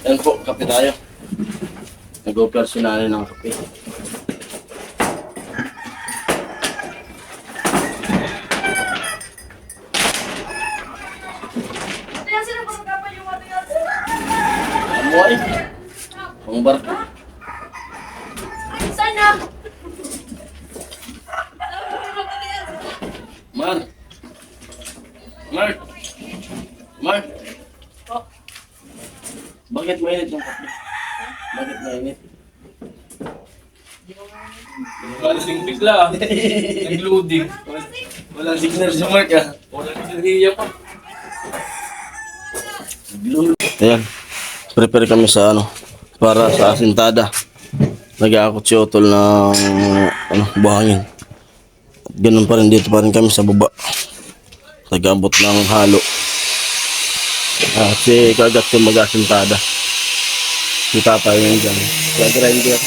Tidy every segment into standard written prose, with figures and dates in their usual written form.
Yan po, kape tayo. Nag-offer si nanay ng kape. Ano ay? Ang barko. Sana! Mar! Mar! Mar! Oh. Bakit mainit yung kape? Bakit mainit? Galing bigla. Nag-loading. Walang signal sa Mark ah. Walang enerhiya pa. Ayan. Prepare kami sa para sa asintada. Nag-aakot si Otol ng buhangin. At ganun pa rin dito pa rin kami sa baba. Nag-abot ng halo. Si kagat yung mag-asintada. Si tatay yun dyan. Sa grinder.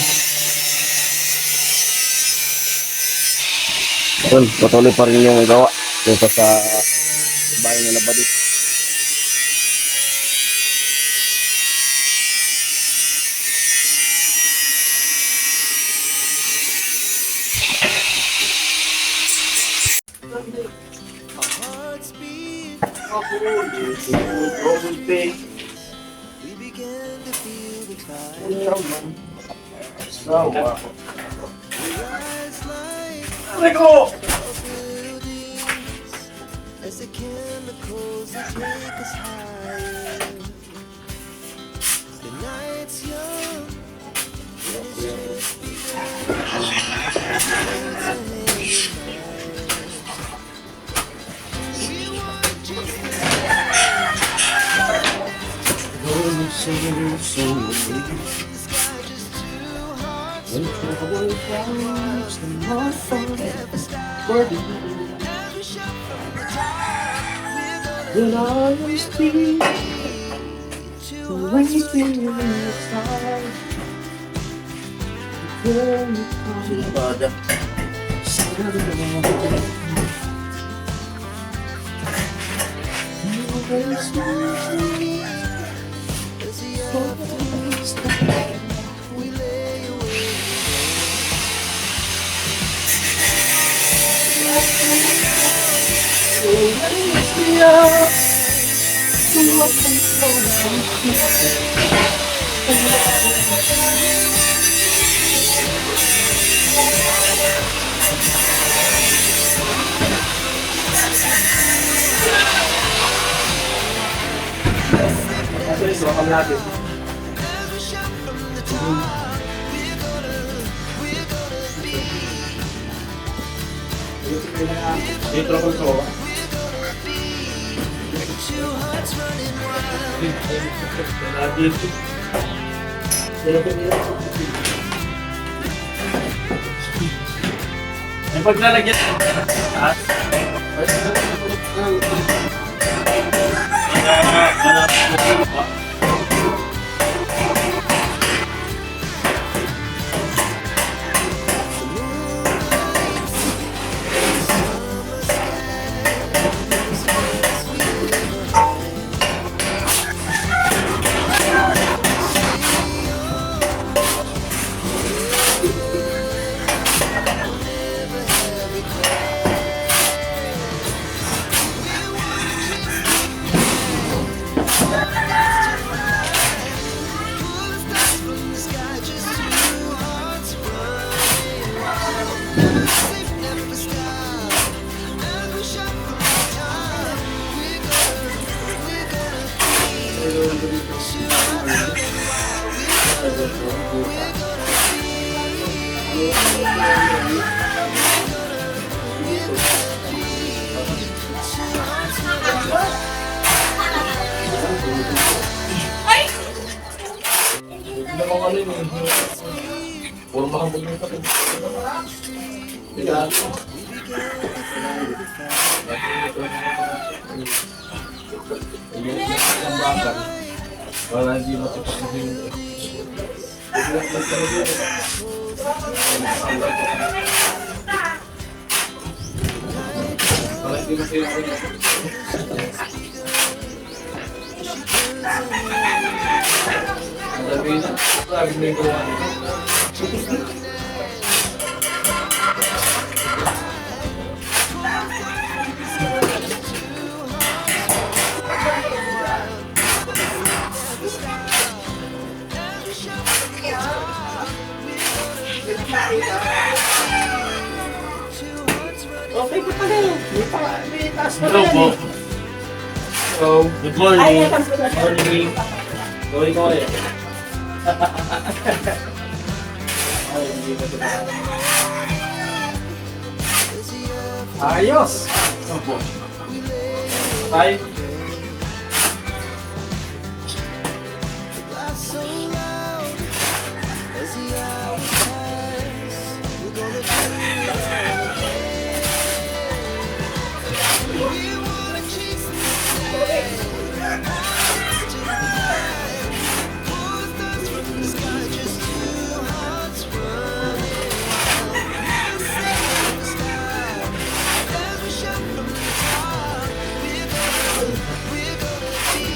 Yun, patuloy pa rin yung gawa. Dito sa bahay na nabalik. Rico! As the chemicals that take us higher. The night's young, and it's just Will always be the way you feel inside. When you Sinabada. May paglalagyan. Puro makabog yung kapit. Wala hindi matipasin. Wala hindi matipasin. Sabi na. Sabi na yung gawa. Okay pa pala yun. May taas pa Hello pala po. eh. Hello. Good Ay, morning. yan, tapos na. Morning. Gawin ko kayo. Ay, hindi na ito. Ayos! Opo. Ay. so loud as the hours pass. We're gonna do it all again. We wanna chase the sun, hearts to the night. Pull stars from the sky, just two hearts running wild. We'll stop as we shout from the top. We're gonna be.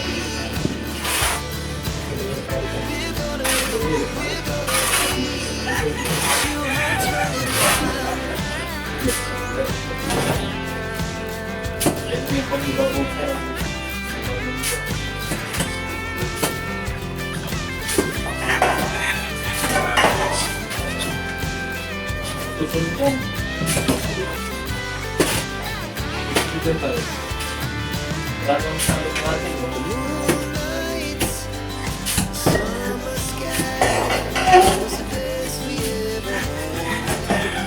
Moonlights, summer sky, was the best we ever had.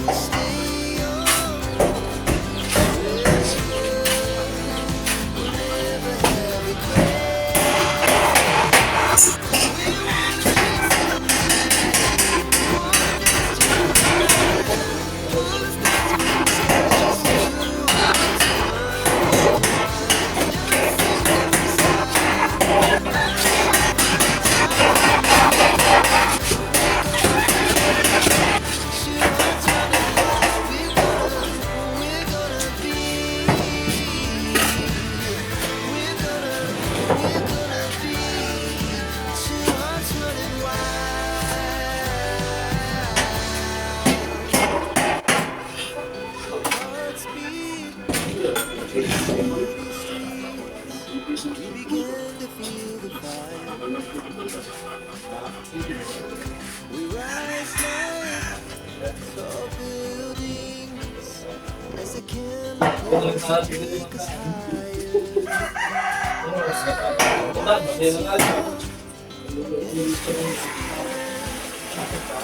We'll stay young, we'll never have regrets. We wanna chase the two hearts running wild. Hearts beat. We began to feel the fire. We rise like tall buildings as the chemicals take us higher.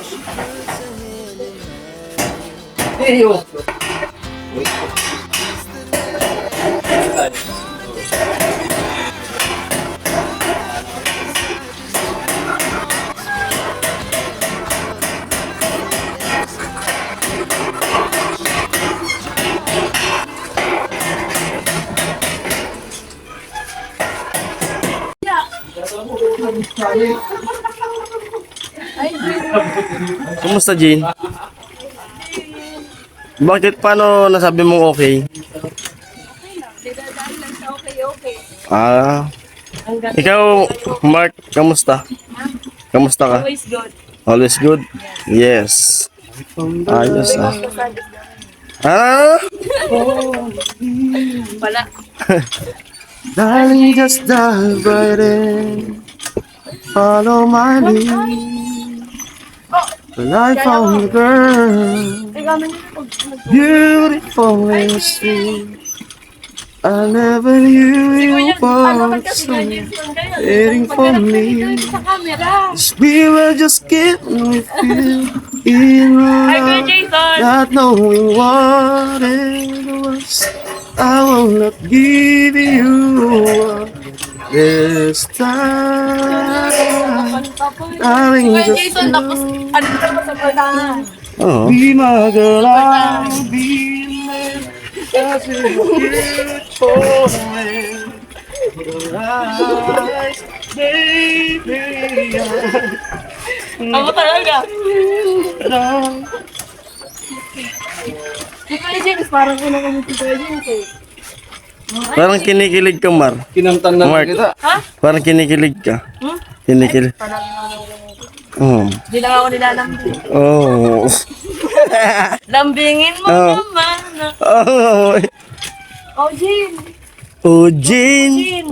She puts her hand in mine. Eyo. Kumusta, Jane? Bakit paano nasabi mong okay? Dahil lang sa okay. Ah, ikaw, Mark, kamusta? Kamusta ka? Always good. Always good? Yes. Ayos ah. Ah? Wala. Darling, just dive right in. Follow my lead. When I found a girl, Ikaw man beautiful and sweet. I never knew you were so waiting for me. sa camera. We were just getting with you in Hi, Kuya love, Jason. not knowing what it was. I will not give you up this time. Darling, Kuya just Jason, tapos ano ka ba sa portahan? oh. Be my girl, I'll be man. That's a beautiful man. Your eyes, baby. Ako talaga. Si Kuya James, parang ko na kami si Kuya James eh. Parang kinikilig ka, Mar. Kinamtan na Mark. kita. Ha? Parang kinikilig ka. Hmm? Kinikilig. Oh. Di lang ako nilalambing. Oh. Lambingin mo Oh. naman. Oh. Oh, Jean. Oh, Jean. Jean.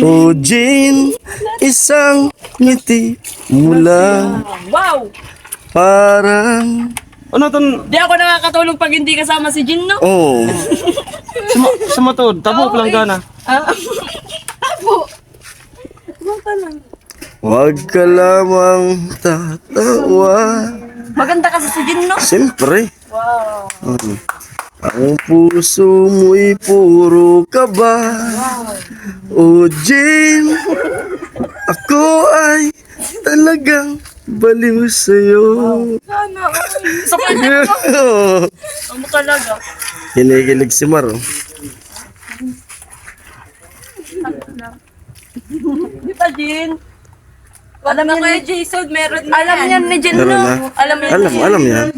Oh, Jean. Isang ngiti mula. Wow! Parang. Ano ton? Di ako nakakatulog pag hindi kasama si Jean, no? Oh. Sumatod. Tabok lang ka na. Abo! Ano ka lang? Huwag ka lamang tatawa. Maganda kasi si Jean, no? Siyempre. Wow! Ang puso mo'y puro kaba. Oh, Jean, ako ay talagang baliw sa'yo. Sana, sa kanya mo. Ano talaga? Kinikilig si Mar. Oh. Di ba, Jean? Alam niya kay Jason, meron na alam niya ni Jean, Meron no? na? Alam niya ni Jean. Alam yan.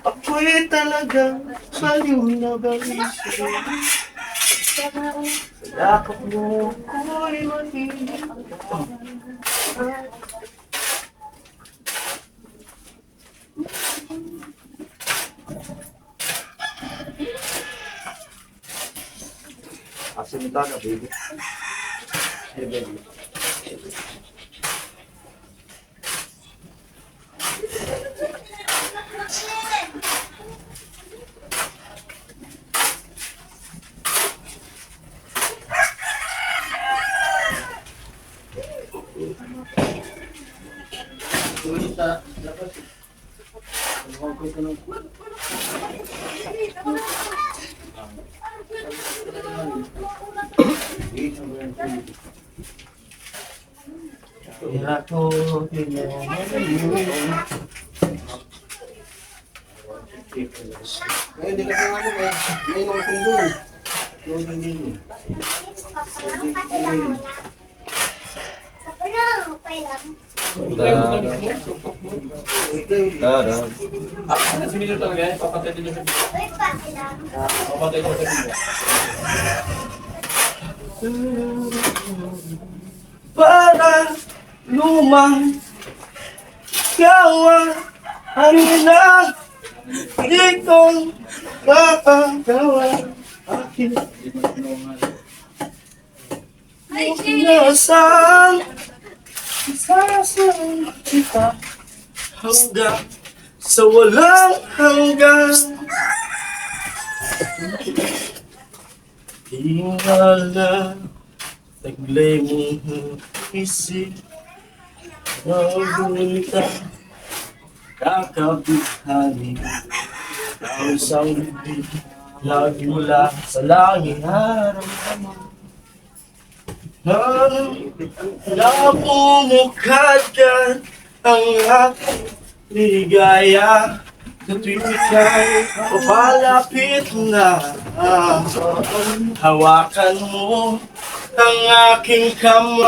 Ako'y talagang baliw na baliw sa'yo. Yakap mo ko'y mahilig. Asinta na, baby. Hey, baby. Para lumang gawa ang ina di kong makagawa akin nasaan sasang kita hanggang sa walang hanggan tingala taglay mong isip magunita kakabihani ang isang bibig lagi mula sa langit naramdaman napumukadkan ang aking ligaya sa tuwing ika'y papalapit na hawakan mo ang aking kamay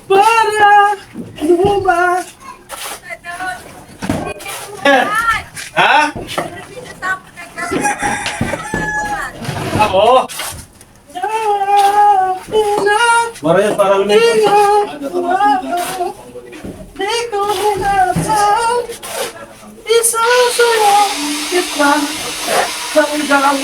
para luma. Ha? Ako? Maria, para lumipas. Di ko hinatang isasayaw kita hanggang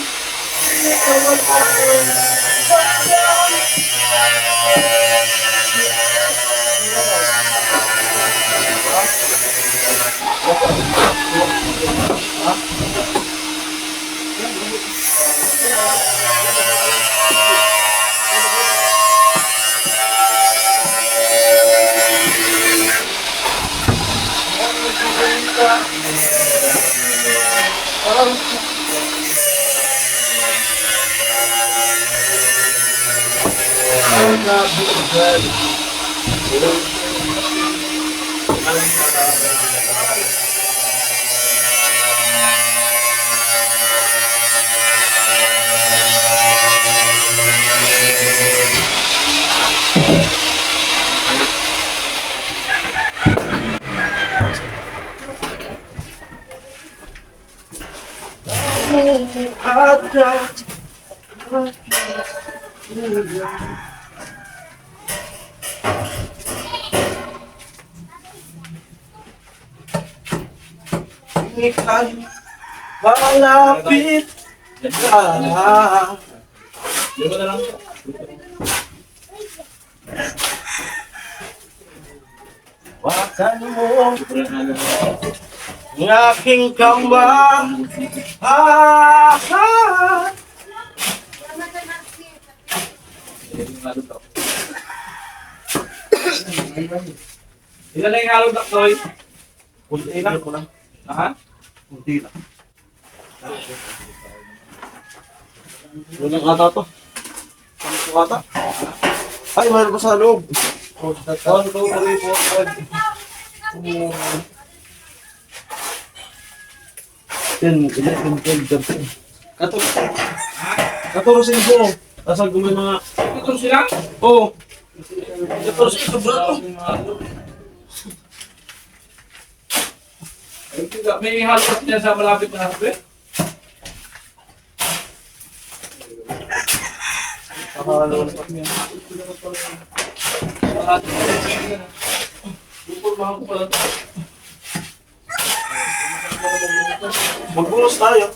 Ika'y malapit ka. Wakan mo ang aking kamay. Ilan na yung halong dakloy? Kunti lang. Ha? Kunti lang. Walang ata to. Ano ata? Ay, mayroon pa sa loob. Katulusin ko. Tasag ko may mga... Ito sila? Oo. Katulusin ko bro. May halong dakloy niya sa malapit na hapit. Magbulos tayo.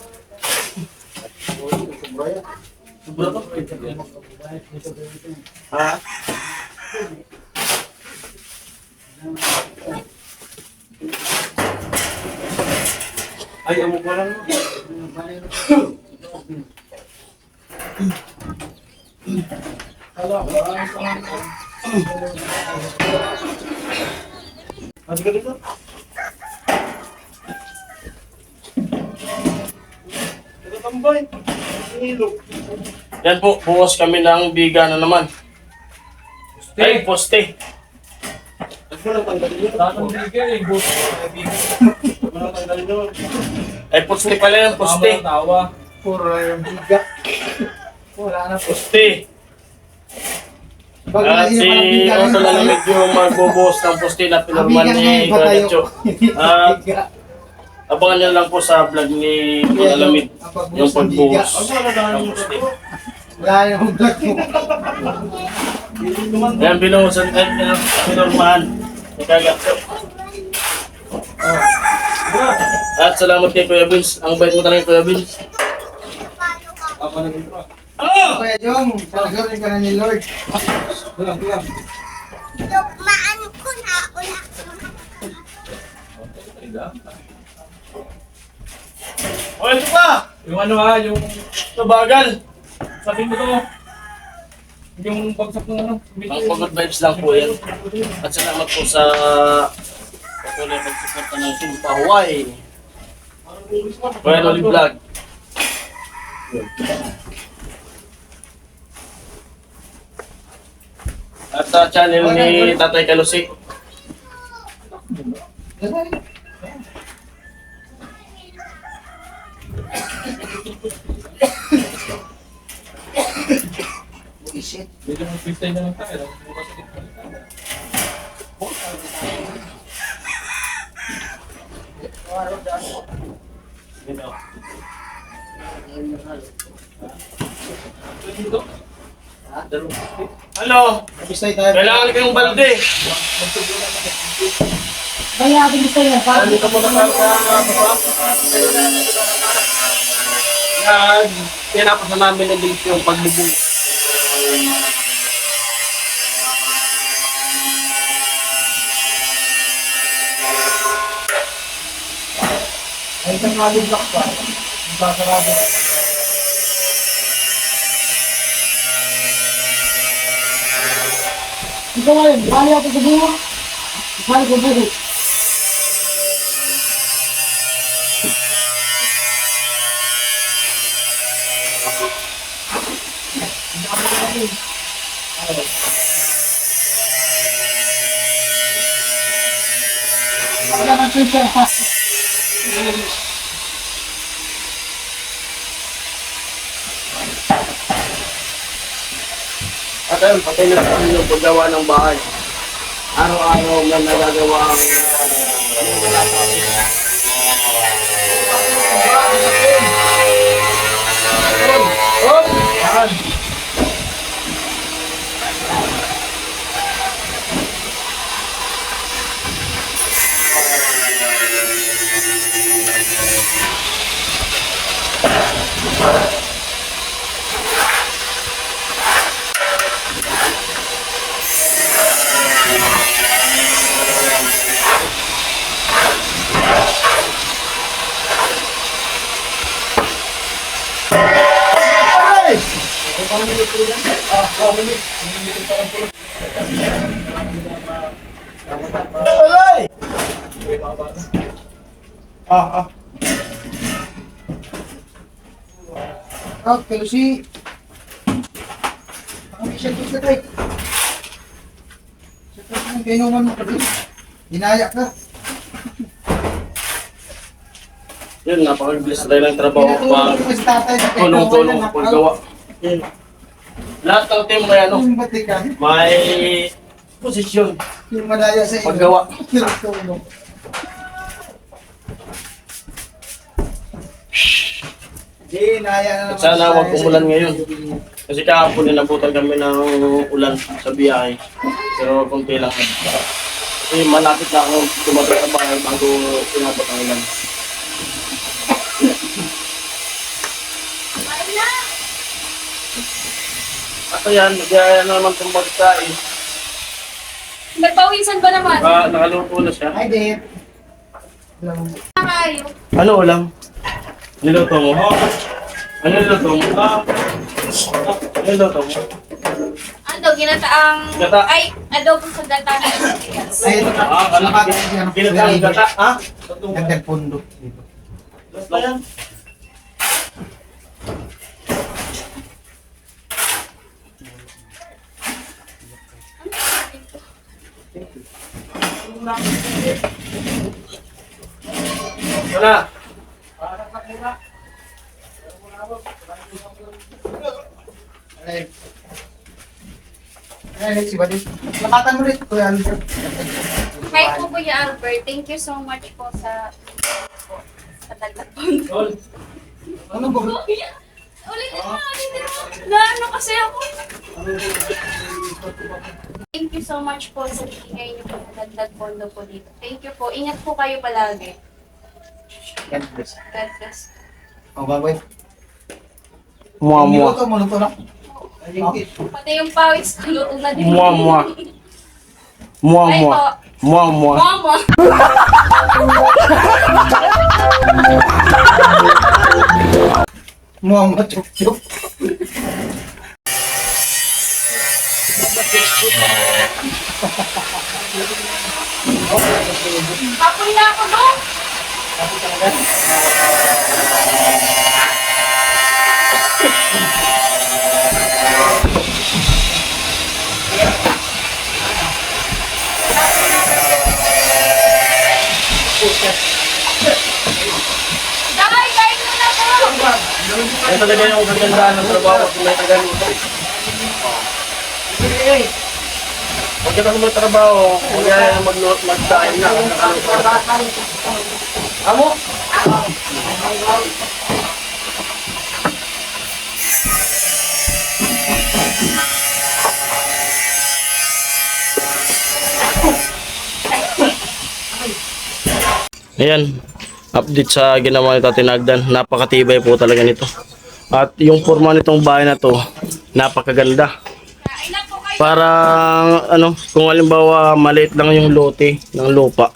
Ha? Ay, amo ko lang. Ano ka dito? Tambay. Hilo. Yan po, bukas kami ng biga na naman. Ay, poste. Walang tanggalin yun. Tanong bigay, bus. Walang tanggalin yun. Ay, poste pala yan, poste. Tawa. Puro yung biga. Wala na. Poste. Pag At si Otto lang medyo magbubuhos ng poste na pinurman ni Gagacho. Abangan nyo lang po sa vlog ni Kunalamid yung pagbuhos ng poste. Wala yung vlog mo. Ayan, binuhusan at pinurmahan ni Gagacho. At salamat kay Kuya Vince. Ang bait mo talaga Kuya Vince. Ako na dito. Kaya Jong, salamat ka na ni Lord. Lugmaan ko na wala. O, ito pa! Yung ano ha, yung Tubagal! sabi mo to. Yung bagsak ng ano. Ang pagod vibes lang po yan. At salamat po sa patuloy pagsuporta ng Team Pahuay. Kuya Noli Vlog. At sa channel ni Tatay Kalusi. Medyo mag 15 na lang tayo. Hello! Bisay tayo. Kailangan kayong balde. Bayabing gusto niya. Ano ka muna sa yan, tinapos na namin na dito yung pagbubong. Ay, isang halong block pa. Masasarado. Ito ngayon, bali ako sa buho. Bali ko buho. Wala kang picture ha. At ayun, patay na kami yung paggawa ng bahay. Araw-araw na nagagawa ang Okay, si... Ang siya dito tayo. Siyempre, kainuman mo ka din. Dinaya ka. Yun, napakabilis tayo ng trabaho pa. Pinatulog ko si tatay na Tulong-tulong sa paggawa. Yun. Lahat ng team may ano, Yung batikan, may posisyon. yung madaya sa iyo. Paggawa. Pinatulog. Dinaya na naman. Sana tayo wag sa umulan iyo. ngayon. Kasi kahapon nilabutan kami ng ulan sa biyahe. Pero konti lang. Kasi malapit na akong tumatak sa bahay bago pinabot ang ulan. Ako yan, nagyaya na naman itong magkain. Nagpawisan ba naman? Nakaluto na siya. Hi, Dave. Kayo. Ano ulam? Niluto mo? Ano niluto mo? Ano niluto mo? Ano, ginataang... Gata. Ay, adobo sa gata. Ay, ito ka. Ano? Ginatang gata? Ha? Gandang pundo. Basta yan. Wala. Ay, ay, si Buddy. Lakatan mo rin, Kuya Albert. Hi po, Kuya Albert. Thank you so much po sa dagdag po. Ano ba? Ulitin mo. Naano kasi ako. Thank you so much po sa bigay niyo po na dagdag pondo po dito. Thank you po. Ingat po kayo palagi. God bless. God bless. O, baboy. Mua mua. Niluto mo, luto na. Pati yung pawis ko, luto na din. Mua mua. Mua Ay mua. po. Mua mua. Mama. Muha chuk chuk. Kapoy na ako doon. Dahil, kain mo na po. Yan talaga yung kagandaan ng trabaho kung may tagaluto. Huwag ka na magtrabaho, huwag ka na magdain na. Amo? Ayan, update sa ginawa ni Tatay Nagdan. Napakatibay po talaga nito. At yung forma nitong bahay na to, napakaganda. Kain na po kayo. Parang ano, kung halimbawa maliit lang yung lote ng lupa,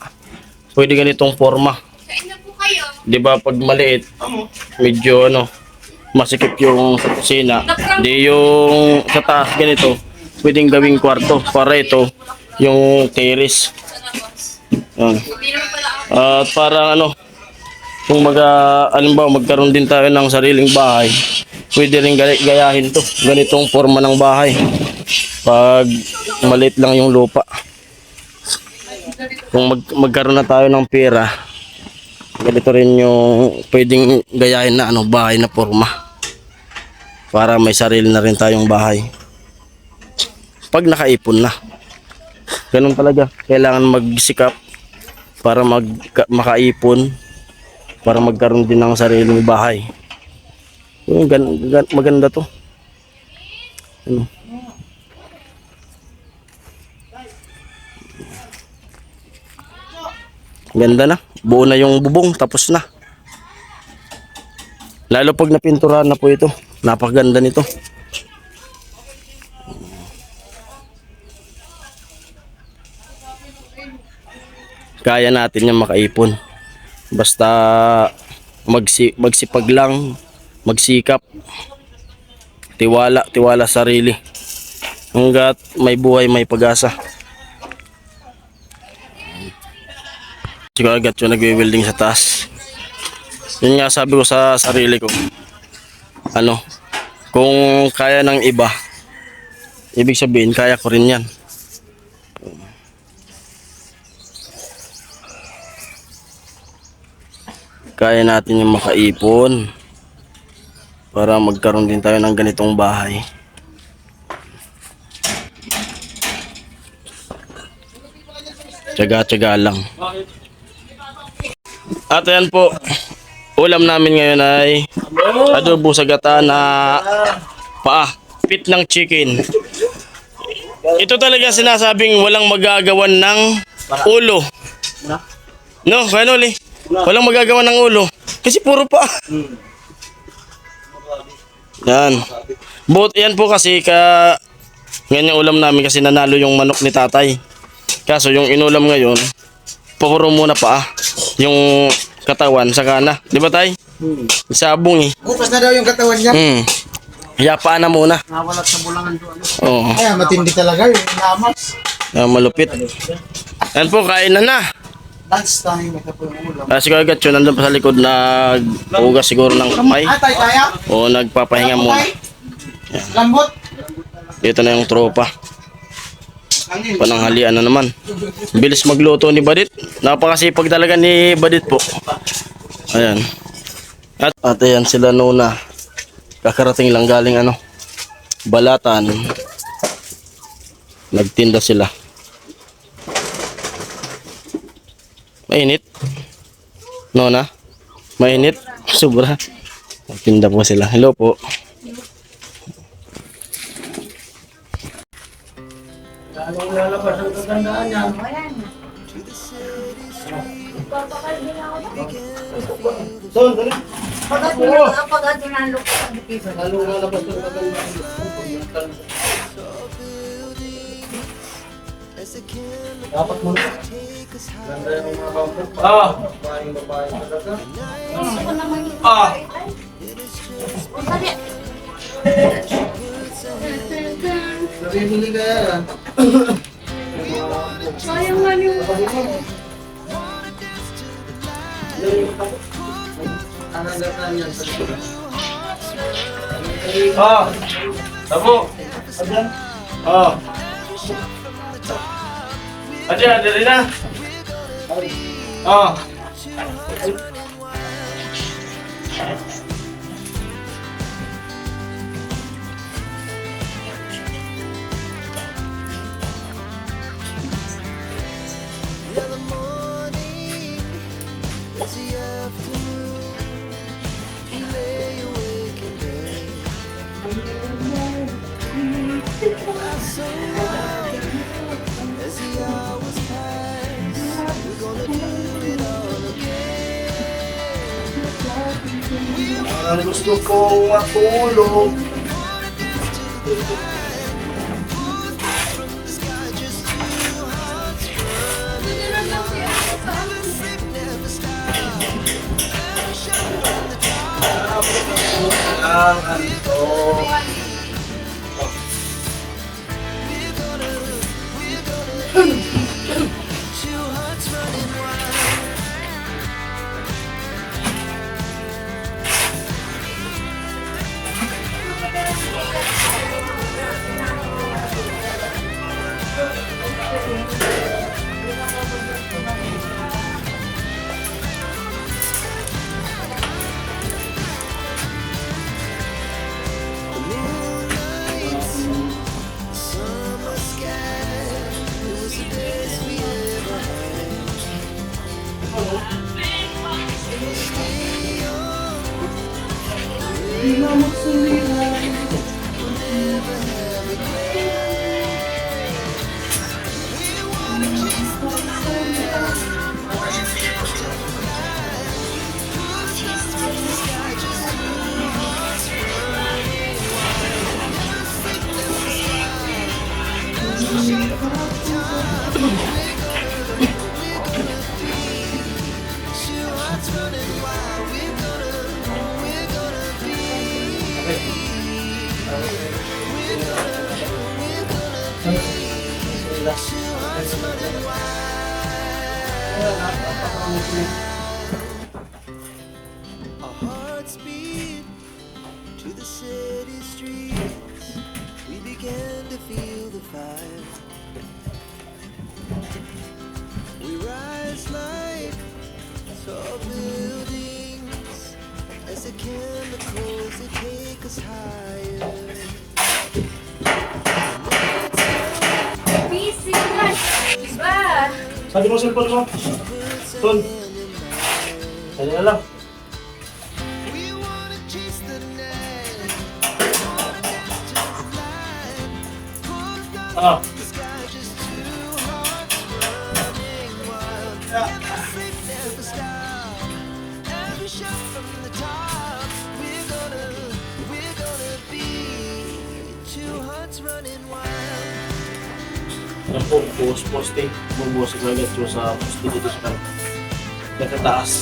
pwede ganitong forma. Kain na po kayo. 'Di ba pag maliit, medyo ano, masikip yung sa kusina. Di yung sa taas ganito, pwedeng gawing kwarto. Para ito, yung terrace. Sana boss. Yan. Hindi naman pala ako. At para ano, kung halimbawa magkaroon din tayo ng sariling bahay, pwede rin gayahin to. Ganitong forma ng bahay. Pag maliit lang yung lupa. Kung magkaroon na tayo ng pera, ganito rin yung pwedeng gayahin na ano, bahay na forma. Para may sarili na rin tayong bahay. Pag nakaipon na. Ganun talaga. Kailangan magsikap para makaipon, para magkaroon din ng sariling bahay. Maganda to. Ano? Ganda na. Buo na yung bubong. Tapos na. Lalo pag napinturahan na po ito. Napakaganda nito. Kaya natin yung makaipon. Basta magsipag lang, magsikap. tiwala sa sarili. Hanggat may buhay, may pag-asa. Siguro agad yung nagwe-welding sa taas. Yun nga sabi ko sa sarili ko. Kung kaya ng iba, ibig sabihin kaya ko rin yan. Kaya natin yung makaipon para magkaroon din tayo ng ganitong bahay. Tiyaga-tiyaga lang. At ayan po, ulam namin ngayon ay adobo sa gata na pit ng chicken. Ito talaga sinasabing walang magagawan ng ulo. No, kaya uli. Walang magagawan ng ulo. Kasi puro pa. Yan. Yan po kasi ganyan ulam namin kasi nanalo yung manok ni tatay. Kaso yung inulam ngayon, puro muna pa yung katawan sa kana. Di ba tay? Sabong eh. Bukas na daw yung katawan niya. Yapaan na muna. Nawalat sa bulangan doon. Oo. Ay, matindi talaga yung lamas. Malupit. Yan po, kain na. Lunch time, ito po yung ulam. Siguro agad yun, nandun pa sa likod nag-ugas siguro ng kamay. Atay, kaya? O nagpapahinga muna. Lambot? Dito na yung tropa. Pananghalian na naman. Bilis magluto ni Badit. Napakasipag talaga ni Badit po. Ayan. At ayan sila Nuna. Kakarating lang galing Balatan. Nagtinda sila. Mainit. Nona? Mainit? Sobra. Nagtinda po sila. Hello po. Anong lalabas ang kagandaan niya? Son, dali. Anong lalabas ang kagandaan? Dapat mo na. Ganda yung mga bangkot. Babae talaga. Gusto ko naman yung Nabibili ka yan. sayang nga yung Anong gatan yan sa likod? Tabo. Aja, dali na. Ang gusto kong matulog. Ang anto. to the city streets, we began to feel the fire. We rise like tall buildings as the chemicals they take us higher. Busy na! Diba? Sabi mo cellphone mo? Ton. Kaya na lang. We wanna chase the night, wanna dance to the light, pull Ah. the sky just two hearts running wild. Never sleep, never stop. Every shot from the top. We're gonna be two hearts running wild. Yan po, buhos poste. Bubuhos ko agad ko sa poste dito sa nakataas.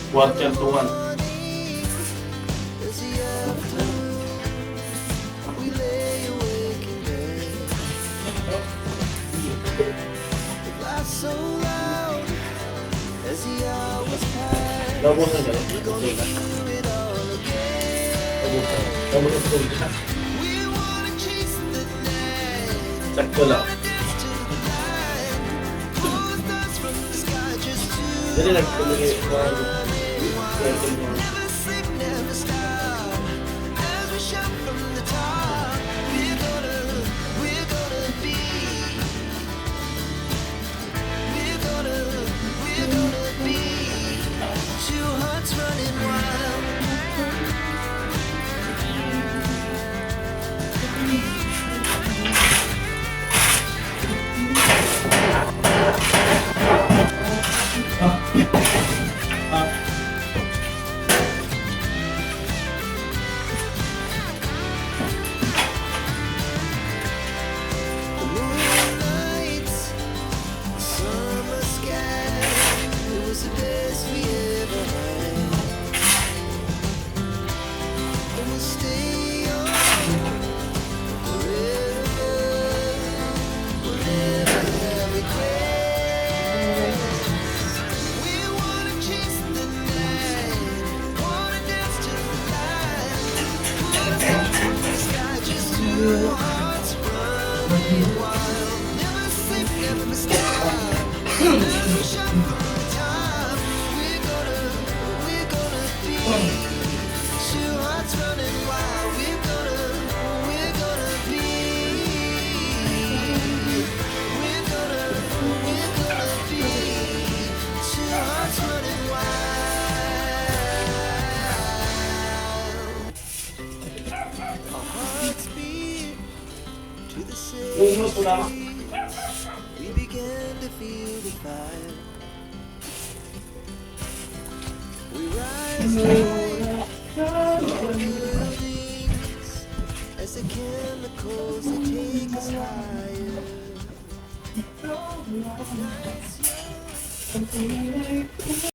Quarter to 1. As the afternoon, we lay awake in bed. The laughs so loud as the hours pass. Labos na gano'n. We're gonna do it all again. Labos na gano'n. We wanna chase the night, Sakto lang. dance to the light, pull stars from the sky just to Dali lang. Dali lang. never sleep, never stop. As we shout from the top, we're gonna be. We're gonna be two hearts running wild. The moonlights, summer sky, it was the best we ever had. And we'll stay on forever, we'll never have regrets. We wanna chase the night, wanna dance to the light, pull us up to the sky, just two hearts running wild. Never sleep, never stop. Never shut from the top. We're gonna be two hearts running wild. We're gonna be. We're gonna be two hearts running wild. Our hearts beat to the city. We began to feel the fire. We rise like tall buildings as the chemicals they take us higher.